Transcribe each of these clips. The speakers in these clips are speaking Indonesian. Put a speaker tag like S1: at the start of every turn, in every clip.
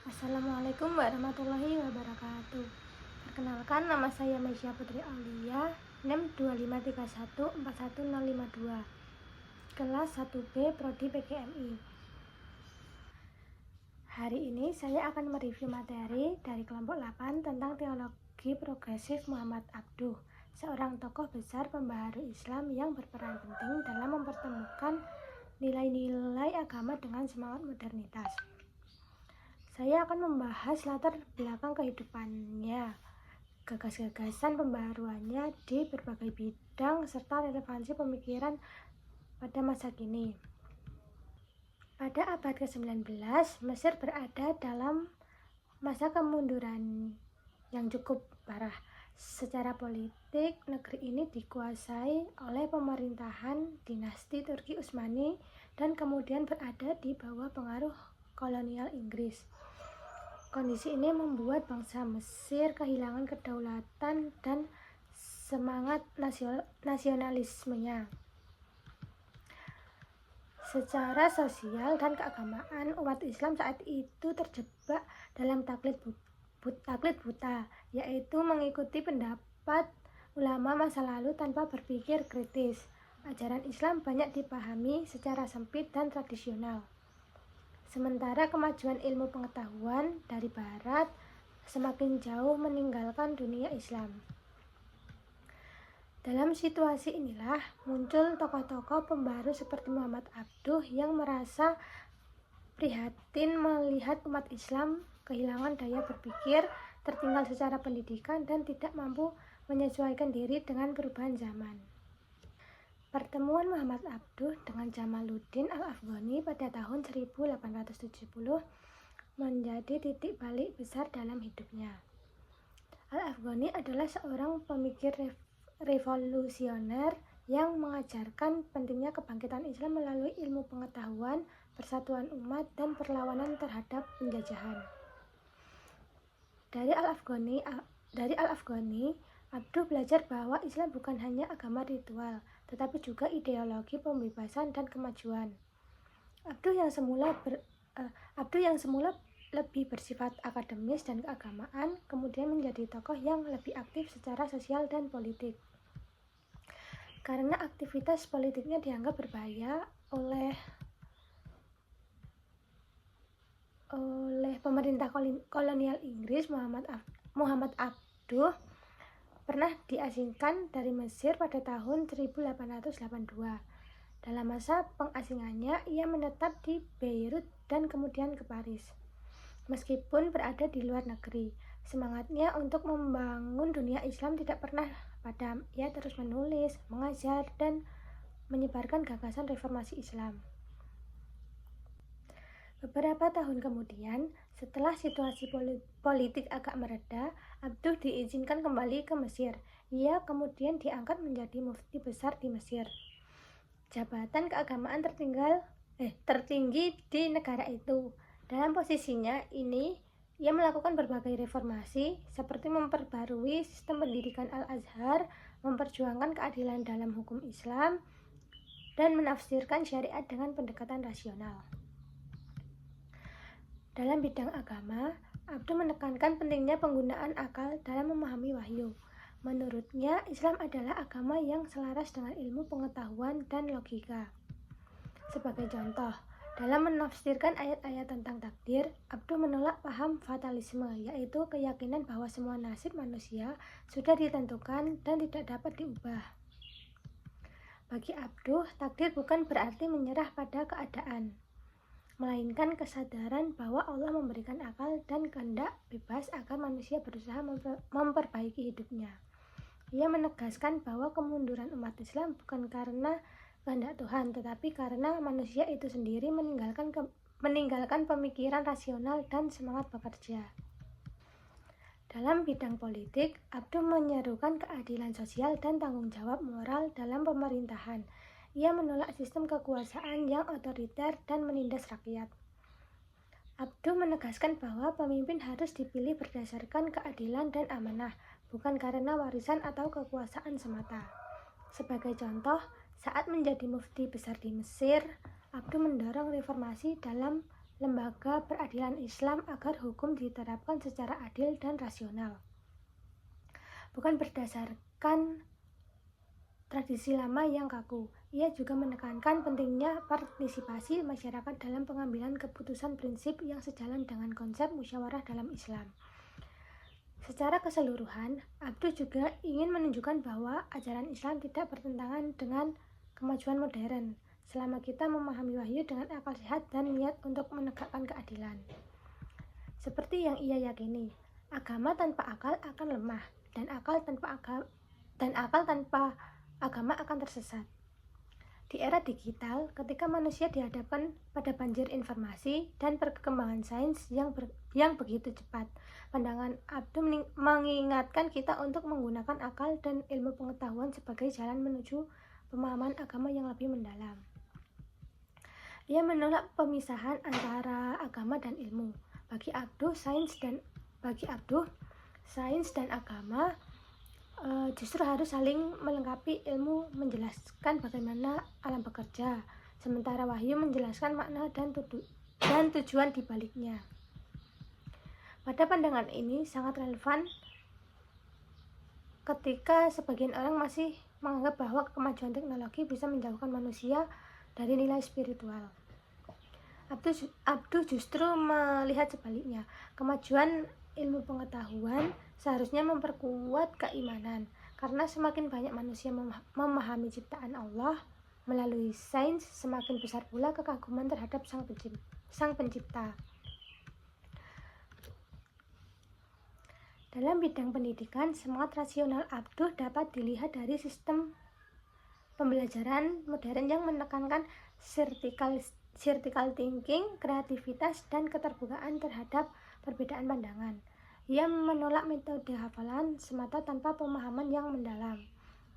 S1: Assalamualaikum warahmatullahi wabarakatuh. Perkenalkan, nama saya Mesya Putri Aulia, NIM 253141052, kelas 1B Prodi PGMI. Hari ini saya akan mereview materi dari kelompok 8 tentang teologi progresif Muhammad Abduh, seorang tokoh besar pembaharu Islam yang berperan penting dalam mempertemukan nilai-nilai agama dengan semangat modernitas. Saya akan membahas latar belakang kehidupannya, gagas-gagasan pembaharuannya di berbagai bidang, serta relevansi pemikiran pada masa kini. Pada abad ke-19, Mesir berada dalam masa kemunduran yang cukup parah. Secara politik, negeri ini dikuasai oleh pemerintahan dinasti Turki Utsmani dan kemudian berada di bawah pengaruh kolonial Inggris. Kondisi ini membuat bangsa Mesir kehilangan kedaulatan dan semangat nasionalismenya. Secara sosial dan keagamaan, umat Islam saat itu terjebak dalam taklid buta, yaitu mengikuti pendapat ulama masa lalu tanpa berpikir kritis. Ajaran Islam banyak dipahami secara sempit dan tradisional. Sementara kemajuan ilmu pengetahuan dari barat semakin jauh meninggalkan dunia Islam. Dalam situasi inilah muncul tokoh-tokoh pembaharu seperti Muhammad Abduh yang merasa prihatin melihat umat Islam kehilangan daya berpikir, tertinggal secara pendidikan, dan tidak mampu menyesuaikan diri dengan perubahan zaman. Pertemuan Muhammad Abduh dengan Jamaluddin Al-Afghani pada tahun 1870 menjadi titik balik besar dalam hidupnya. Al-Afghani adalah seorang pemikir revolusioner yang mengajarkan pentingnya kebangkitan Islam melalui ilmu pengetahuan, persatuan umat, dan perlawanan terhadap penjajahan. Dari Al-Afghani, Abduh belajar bahwa Islam bukan hanya agama ritual, tetapi juga ideologi pembebasan dan kemajuan. Abduh yang semula lebih bersifat akademis dan keagamaan, kemudian menjadi tokoh yang lebih aktif secara sosial dan politik. Karena aktivitas politiknya dianggap berbahaya oleh pemerintah kolonial Inggris, Muhammad Abduh pernah diasingkan dari Mesir pada tahun 1882. Dalam masa pengasingannya, ia menetap di Beirut dan kemudian ke Paris. Meskipun berada di luar negeri, semangatnya untuk membangun dunia Islam tidak pernah padam. Ia terus menulis, mengajar, dan menyebarkan gagasan reformasi Islam. Beberapa tahun kemudian, setelah situasi politik agak mereda, Abduh diizinkan kembali ke Mesir. Ia kemudian diangkat menjadi mufti besar di Mesir, jabatan keagamaan tertinggi di negara itu. Dalam posisinya ini, ia melakukan berbagai reformasi seperti memperbarui sistem pendidikan Al-Azhar, memperjuangkan keadilan dalam hukum Islam, dan menafsirkan syariat dengan pendekatan rasional. Dalam bidang agama, Abduh menekankan pentingnya penggunaan akal dalam memahami wahyu. Menurutnya, Islam adalah agama yang selaras dengan ilmu pengetahuan dan logika. Sebagai contoh, dalam menafsirkan ayat-ayat tentang takdir, Abduh menolak paham fatalisme, yaitu keyakinan bahwa semua nasib manusia sudah ditentukan dan tidak dapat diubah. Bagi Abduh, takdir bukan berarti menyerah pada keadaan, melainkan kesadaran bahwa Allah memberikan akal dan kehendak bebas agar manusia berusaha memperbaiki hidupnya. Ia menegaskan bahwa kemunduran umat Islam bukan karena kehendak Tuhan, tetapi karena manusia itu sendiri meninggalkan pemikiran rasional dan semangat bekerja. Dalam bidang politik, Abduh menyerukan keadilan sosial dan tanggung jawab moral dalam pemerintahan. Ia menolak sistem kekuasaan yang otoriter dan menindas rakyat. Abduh menegaskan bahwa pemimpin harus dipilih berdasarkan keadilan dan amanah, bukan karena warisan atau kekuasaan semata. Sebagai contoh, saat menjadi mufti besar di Mesir, Abduh mendorong reformasi dalam lembaga peradilan Islam agar hukum diterapkan secara adil dan rasional, bukan berdasarkan tradisi lama yang kaku. Ia juga menekankan pentingnya partisipasi masyarakat dalam pengambilan keputusan prinsip yang sejalan dengan konsep musyawarah dalam Islam. Secara keseluruhan, Abduh juga ingin menunjukkan bahwa ajaran Islam tidak bertentangan dengan kemajuan modern, selama kita memahami wahyu dengan akal sehat dan niat untuk menegakkan keadilan. Seperti yang ia yakini, agama tanpa akal akan lemah, dan akal tanpa agama akan tersesat. Di era digital, ketika manusia dihadapkan pada banjir informasi dan perkembangan sains yang begitu cepat, pandangan Abduh mengingatkan kita untuk menggunakan akal dan ilmu pengetahuan sebagai jalan menuju pemahaman agama yang lebih mendalam. Ia menolak pemisahan antara agama dan ilmu. Bagi Abduh, sains dan agama justru harus saling melengkapi. Ilmu menjelaskan bagaimana alam bekerja, sementara wahyu menjelaskan makna dan tujuan dibaliknya. Pada pandangan ini sangat relevan ketika sebagian orang masih menganggap bahwa kemajuan teknologi bisa menjauhkan manusia dari nilai spiritual. Abduh justru melihat sebaliknya. Kemajuan ilmu pengetahuan seharusnya memperkuat keimanan, karena semakin banyak manusia memahami ciptaan Allah melalui sains, semakin besar pula kekaguman terhadap Sang Pencipta. Dalam bidang pendidikan, semangat rasional Abduh dapat dilihat dari sistem pembelajaran modern yang menekankan vertical thinking, kreativitas, dan keterbukaan terhadap perbedaan pandangan. Ia menolak metode hafalan semata tanpa pemahaman yang mendalam.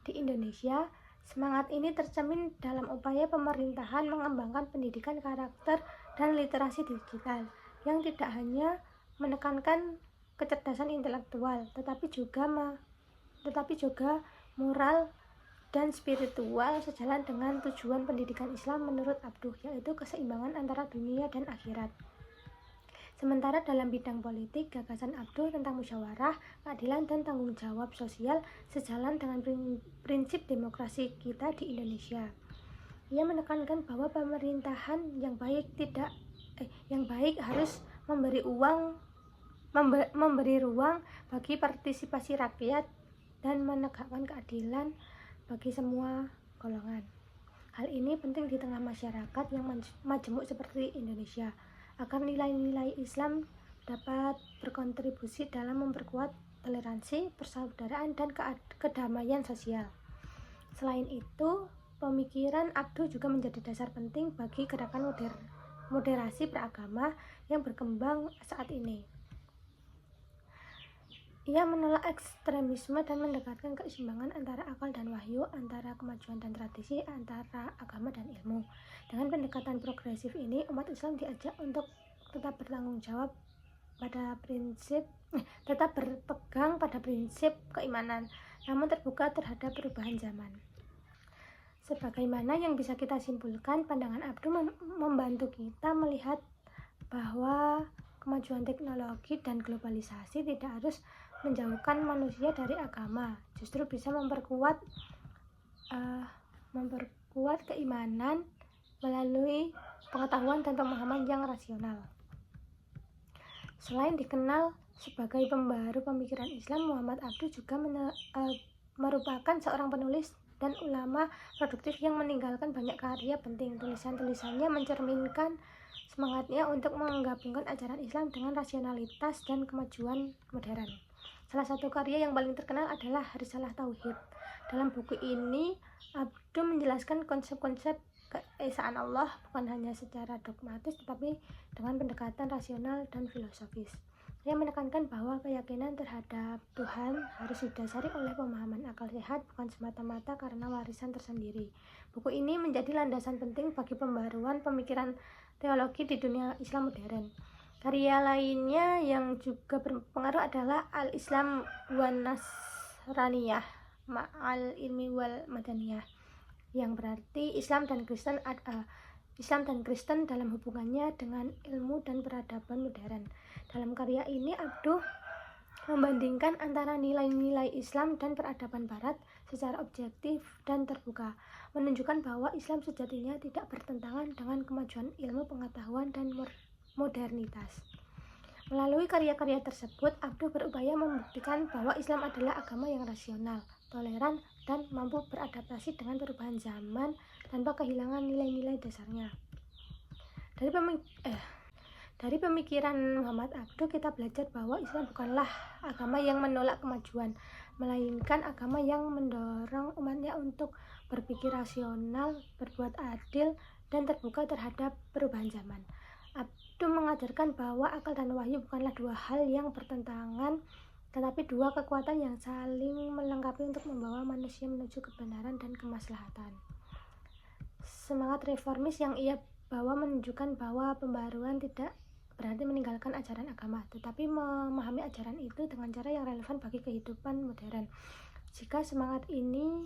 S1: Di Indonesia, semangat ini tercermin dalam upaya pemerintahan mengembangkan pendidikan karakter dan literasi digital yang tidak hanya menekankan kecerdasan intelektual, tetapi juga moral dan spiritual, sejalan dengan tujuan pendidikan Islam menurut Abduh, yaitu keseimbangan antara dunia dan akhirat. Sementara dalam bidang politik, gagasan Abduh tentang musyawarah, keadilan, dan tanggung jawab sosial sejalan dengan prinsip demokrasi kita di Indonesia. Ia menekankan bahwa pemerintahan yang baik harus memberi ruang bagi partisipasi rakyat dan menegakkan keadilan bagi semua golongan. Hal ini penting di tengah masyarakat yang majemuk seperti Indonesia, agar nilai-nilai Islam dapat berkontribusi dalam memperkuat toleransi, persaudaraan, dan kedamaian sosial. Selain itu, pemikiran Abduh juga menjadi dasar penting bagi gerakan moderasi beragama yang berkembang saat ini. Ia menolak ekstremisme dan mendekatkan keseimbangan antara akal dan wahyu, antara kemajuan dan tradisi, antara agama dan ilmu. Dengan pendekatan progresif ini, umat Islam diajak untuk tetap bertanggung jawab tetap berpegang pada prinsip keimanan, namun terbuka terhadap perubahan zaman. Sebagaimana yang bisa kita simpulkan, pandangan Abduh membantu kita melihat bahwa kemajuan teknologi dan globalisasi tidak harus menjauhkan manusia dari agama, justru bisa memperkuat keimanan melalui pengetahuan dan pemahaman yang rasional. Selain dikenal sebagai pembaharu pemikiran Islam, Muhammad Abduh juga merupakan seorang penulis dan ulama produktif yang meninggalkan banyak karya penting. Tulisan-tulisannya mencerminkan semangatnya untuk menggabungkan ajaran Islam dengan rasionalitas dan kemajuan modern. Salah satu karya yang paling terkenal adalah Risalah Tauhid. Dalam buku ini, Abduh menjelaskan konsep-konsep keesaan Allah bukan hanya secara dogmatis, tetapi dengan pendekatan rasional dan filosofis. Ia menekankan bahwa keyakinan terhadap Tuhan harus didasari oleh pemahaman akal sehat, bukan semata-mata karena warisan tersendiri. Buku ini menjadi landasan penting bagi pembaruan pemikiran teologi di dunia Islam modern. Karya lainnya yang juga berpengaruh adalah Al-Islam wan Nasraniyah ma'al ilmi wal madaniyah, yang berarti Islam dan Kristen Islam dan Kristen dalam hubungannya dengan ilmu dan peradaban modern. Dalam karya ini, Abduh membandingkan antara nilai-nilai Islam dan peradaban Barat secara objektif dan terbuka, menunjukkan bahwa Islam sejatinya tidak bertentangan dengan kemajuan ilmu pengetahuan dan modernitas. Melalui karya-karya tersebut, Abduh berupaya membuktikan bahwa Islam adalah agama yang rasional, toleran, dan mampu beradaptasi dengan perubahan zaman tanpa kehilangan nilai-nilai dasarnya. Dari pemikiran Muhammad Abduh, kita belajar bahwa Islam bukanlah agama yang menolak kemajuan, melainkan agama yang mendorong umatnya untuk berpikir rasional, berbuat adil, dan terbuka terhadap perubahan zaman. Abduh mengajarkan bahwa akal dan wahyu bukanlah dua hal yang bertentangan, tetapi dua kekuatan yang saling melengkapi untuk membawa manusia menuju kebenaran dan kemaslahatan. Semangat reformis yang ia bawa menunjukkan bahwa pembaruan tidak berarti meninggalkan ajaran agama, tetapi memahami ajaran itu dengan cara yang relevan bagi kehidupan modern. Jika semangat ini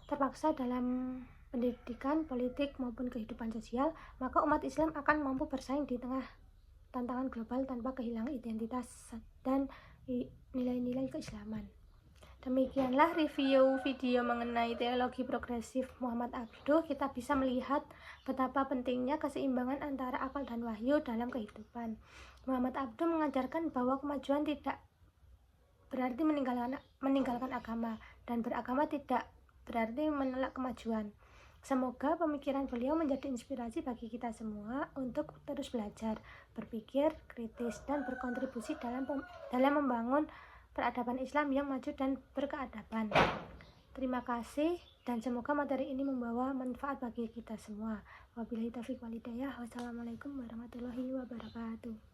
S1: terpaksa dalam pendidikan, politik, maupun kehidupan sosial, maka umat Islam akan mampu bersaing di tengah tantangan global tanpa kehilangan identitas dan nilai-nilai keislaman. Demikianlah review video mengenai teologi progresif Muhammad Abduh. Kita bisa melihat betapa pentingnya keseimbangan antara akal dan wahyu dalam kehidupan. Muhammad Abduh mengajarkan bahwa kemajuan tidak berarti meninggalkan agama, dan beragama tidak berarti menolak kemajuan. Semoga pemikiran beliau menjadi inspirasi bagi kita semua untuk terus belajar, berpikir kritis, dan berkontribusi dalam membangun peradaban Islam yang maju dan berkeadaban. Terima kasih, dan semoga materi ini membawa manfaat bagi kita semua. Wabillahi taufiq wal hidayah. Wassalamualaikum warahmatullahi wabarakatuh.